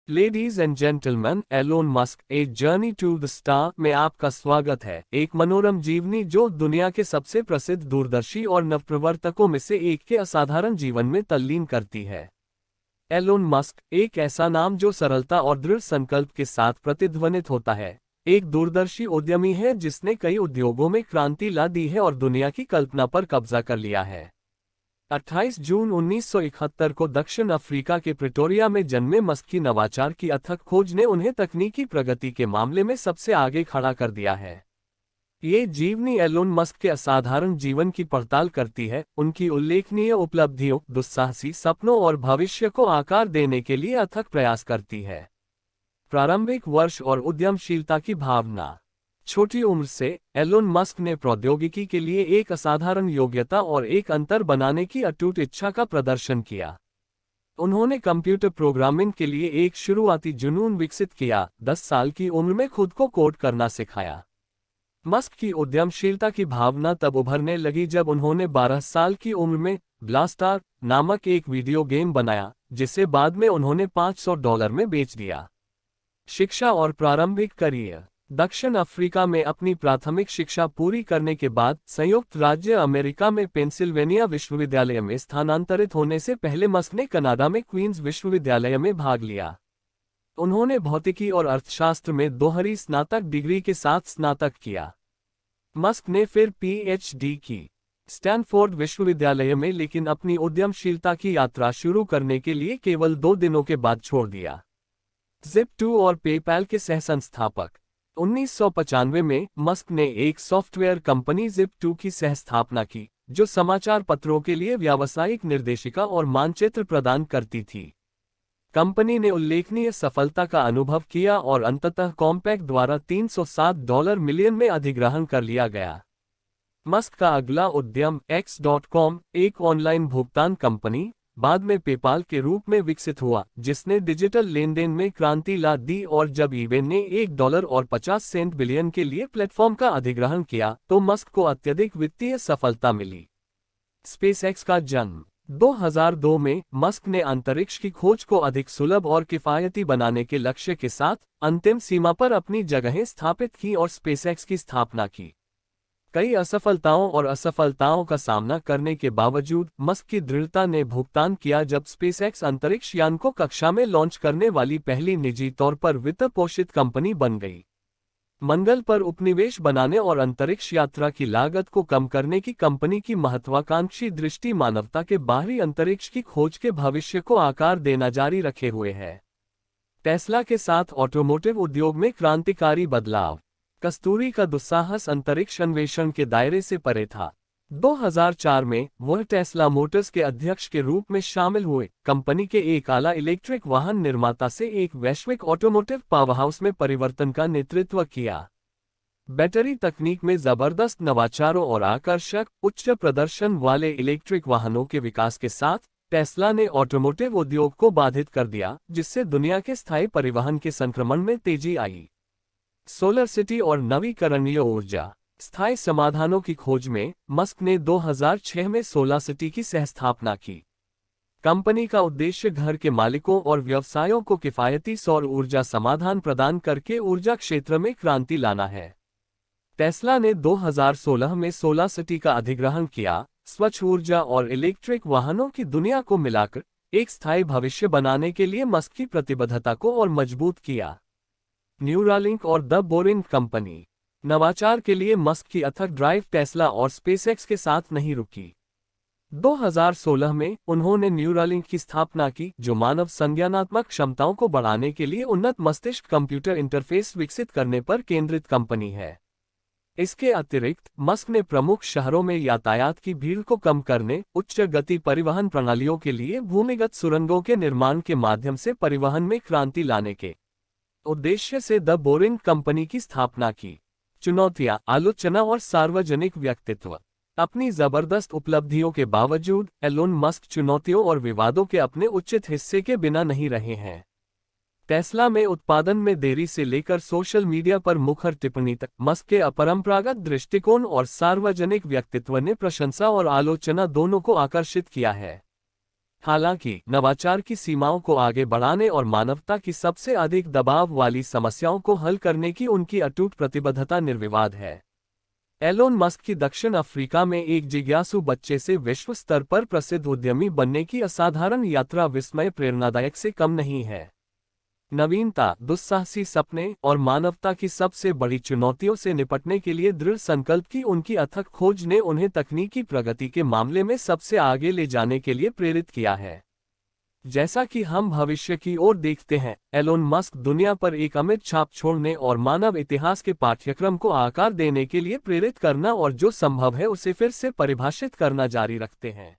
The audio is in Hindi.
Ladies and gentleman, Elon Musk a journey to the star में आपका स्वागत है। एक मनोरम जीवनी जो दुनिया के सबसे प्रसिद्ध दूरदर्शी और नवप्रवर्तकों में से एक के असाधारण जीवन में तल्लीन करती है। एलोन मस्क एक ऐसा नाम जो सरलता और दृढ़ संकल्प के साथ प्रतिध्वनित होता है। एक दूरदर्शी उद्यमी है जिसने कई उद्योगों में क्रांति ला दी है और दुनिया की कल्पना पर कब्जा कर लिया है। 28 जून 1971 को दक्षिण अफ्रीका के प्रिटोरिया में जन्मे मस्क की नवाचार की अथक खोज ने उन्हें तकनीकी प्रगति के मामले में सबसे आगे खड़ा कर दिया है। ये जीवनी एलोन मस्क के असाधारण जीवन की पड़ताल करती है, उनकी उल्लेखनीय उपलब्धियों, दुस्साहसी सपनों और भविष्य को आकार देने के लिए अथक प्रयास करती है। प्रारंभिक वर्ष और उद्यमशीलता की भावना। छोटी उम्र से एलोन मस्क ने प्रौद्योगिकी के लिए एक असाधारण योग्यता और एक अंतर बनाने की अटूट इच्छा का प्रदर्शन किया। उन्होंने कंप्यूटर प्रोग्रामिंग के लिए एक शुरुआती जुनून विकसित किया, 10 साल की उम्र में खुद को कोड करना सिखाया। मस्क की उद्यमशीलता की भावना तब उभरने लगी जब उन्होंने 12 साल की उम्र में ब्लास्टार नामक एक वीडियो गेम बनाया, जिसे बाद में उन्होंने $500 में बेच दिया। शिक्षा और प्रारंभिक करियर। दक्षिण अफ्रीका में अपनी प्राथमिक शिक्षा पूरी करने के बाद संयुक्त राज्य अमेरिका में पेंसिल्वेनिया विश्वविद्यालय में स्थानांतरित होने से पहले मस्क ने कनाडा में क्वींस विश्वविद्यालय में भाग लिया। उन्होंने भौतिकी और अर्थशास्त्र में दोहरी स्नातक डिग्री के साथ स्नातक किया। मस्क ने फिर पीएचडी की स्टैनफोर्ड विश्वविद्यालय में, लेकिन अपनी उद्यमशीलता की यात्रा शुरू करने के लिए केवल 2 दिनों के बाद छोड़ दिया। Zip2 और पेपैल के सहसंस्थापक। 1995 में मस्क ने एक सॉफ्टवेयर कंपनी Zip2 की सहस्थापना की, जो समाचार पत्रों के लिए व्यावसायिक निर्देशिका और मानचित्र प्रदान करती थी। कंपनी ने उल्लेखनीय सफलता का अनुभव किया और अंततः कॉम्पैक द्वारा $307 मिलियन में अधिग्रहण कर लिया गया। मस्क का अगला उद्यम X.com, एक ऑनलाइन भुगतान कंपनी, बाद में पेपाल के रूप में विकसित हुआ, जिसने डिजिटल लेनदेन में क्रांति ला दी, और जब ईबे ने $1.50 बिलियन के लिए प्लेटफॉर्म का अधिग्रहण किया, तो मस्क को अत्यधिक वित्तीय सफलता मिली। स्पेसएक्स का जन्म। 2002 में मस्क ने अंतरिक्ष की खोज को अधिक सुलभ और किफायती बनाने के लक्ष्य के साथ अंतिम सीमा पर अपनी जगहें स्थापित की और स्पेसएक्स की स्थापना की। कई असफलताओं और असफलताओं का सामना करने के बावजूद मस्क की दृढ़ता ने भुगतान किया जब स्पेसएक्स अंतरिक्ष यान को कक्षा में लॉन्च करने वाली पहली निजी तौर पर वित्त पोषित कंपनी बन गई। मंगल पर उपनिवेश बनाने और अंतरिक्ष यात्रा की लागत को कम करने की कंपनी की महत्वाकांक्षी दृष्टि मानवता के बाहरी अंतरिक्ष की खोज के भविष्य को आकार देना जारी रखे हुए है। टेस्ला के साथ ऑटोमोटिव उद्योग में क्रांतिकारी बदलाव। कस्तूरी का दुस्साहस अंतरिक्ष अन्वेषण के दायरे से परे था। 2004 में वह टेस्ला मोटर्स के अध्यक्ष के रूप में शामिल हुए, कंपनी के एक आला इलेक्ट्रिक वाहन निर्माता से एक वैश्विक ऑटोमोटिव पावरहाउस में परिवर्तन का नेतृत्व किया। बैटरी तकनीक में जबरदस्त नवाचारों और आकर्षक, उच्च प्रदर्शन वाले इलेक्ट्रिक वाहनों के विकास के साथ टेस्ला ने ऑटोमोटिव उद्योग को बाधित कर दिया, जिससे दुनिया के स्थायी परिवहन के संक्रमण में तेजी आई। सोलर सिटी और नवीकरणीय ऊर्जा। स्थायी समाधानों की खोज में मस्क ने 2006 में सोलर सिटी की सहस्थापना की। कंपनी का उद्देश्य घर के मालिकों और व्यवसायों को किफायती सौर ऊर्जा समाधान प्रदान करके ऊर्जा क्षेत्र में क्रांति लाना है। टेस्ला ने 2016 में सोलर सिटी का अधिग्रहण किया, स्वच्छ ऊर्जा और इलेक्ट्रिक वाहनों की दुनिया को मिलाकर एक स्थायी भविष्य बनाने के लिए मस्क की प्रतिबद्धता को और मजबूत किया। न्यूरालिंक और द बोरिंग कंपनी। नवाचार के लिए मस्क की अथक ड्राइव टेस्ला और स्पेसएक्स के साथ नहीं रुकी। 2016 में उन्होंने न्यूरालिंक की स्थापना की, जो मानव संज्ञानात्मक क्षमताओं को बढ़ाने के लिए उन्नत मस्तिष्क कंप्यूटर इंटरफेस विकसित करने पर केंद्रित कंपनी है। इसके अतिरिक्त मस्क ने प्रमुख शहरों में यातायात की भीड़ को कम करने, उच्च गति परिवहन प्रणालियों के लिए भूमिगत सुरंगों के निर्माण के माध्यम से परिवहन में क्रांति लाने के उद्देश्य से द बोरिंग कंपनी की स्थापना की। चुनौतियां, आलोचना और सार्वजनिक व्यक्तित्व। अपनी जबरदस्त उपलब्धियों के बावजूद एलोन मस्क चुनौतियों और विवादों के अपने उचित हिस्से के बिना नहीं रहे हैं। टेस्ला में उत्पादन में देरी से लेकर सोशल मीडिया पर मुखर टिप्पणी तक, मस्क के अपरंपरागत दृष्टिकोण और सार्वजनिक व्यक्तित्व ने प्रशंसा और आलोचना दोनों को आकर्षित किया है। हालांकि नवाचार की सीमाओं को आगे बढ़ाने और मानवता की सबसे अधिक दबाव वाली समस्याओं को हल करने की उनकी अटूट प्रतिबद्धता निर्विवाद है। एलोन मस्क की दक्षिण अफ्रीका में एक जिज्ञासु बच्चे से विश्व स्तर पर प्रसिद्ध उद्यमी बनने की असाधारण यात्रा विस्मय प्रेरणादायक से कम नहीं है। नवीनता, दुस्साहसी सपने और मानवता की सबसे बड़ी चुनौतियों से निपटने के लिए दृढ़ संकल्प की उनकी अथक खोज ने उन्हें तकनीकी प्रगति के मामले में सबसे आगे ले जाने के लिए प्रेरित किया है। जैसा कि हम भविष्य की ओर देखते हैं, एलोन मस्क दुनिया पर एक अमिट छाप छोड़ने और मानव इतिहास के पाठ्यक्रम को आकार देने के लिए प्रेरित करना और जो संभव है उसे फिर से परिभाषित करना जारी रखते हैं।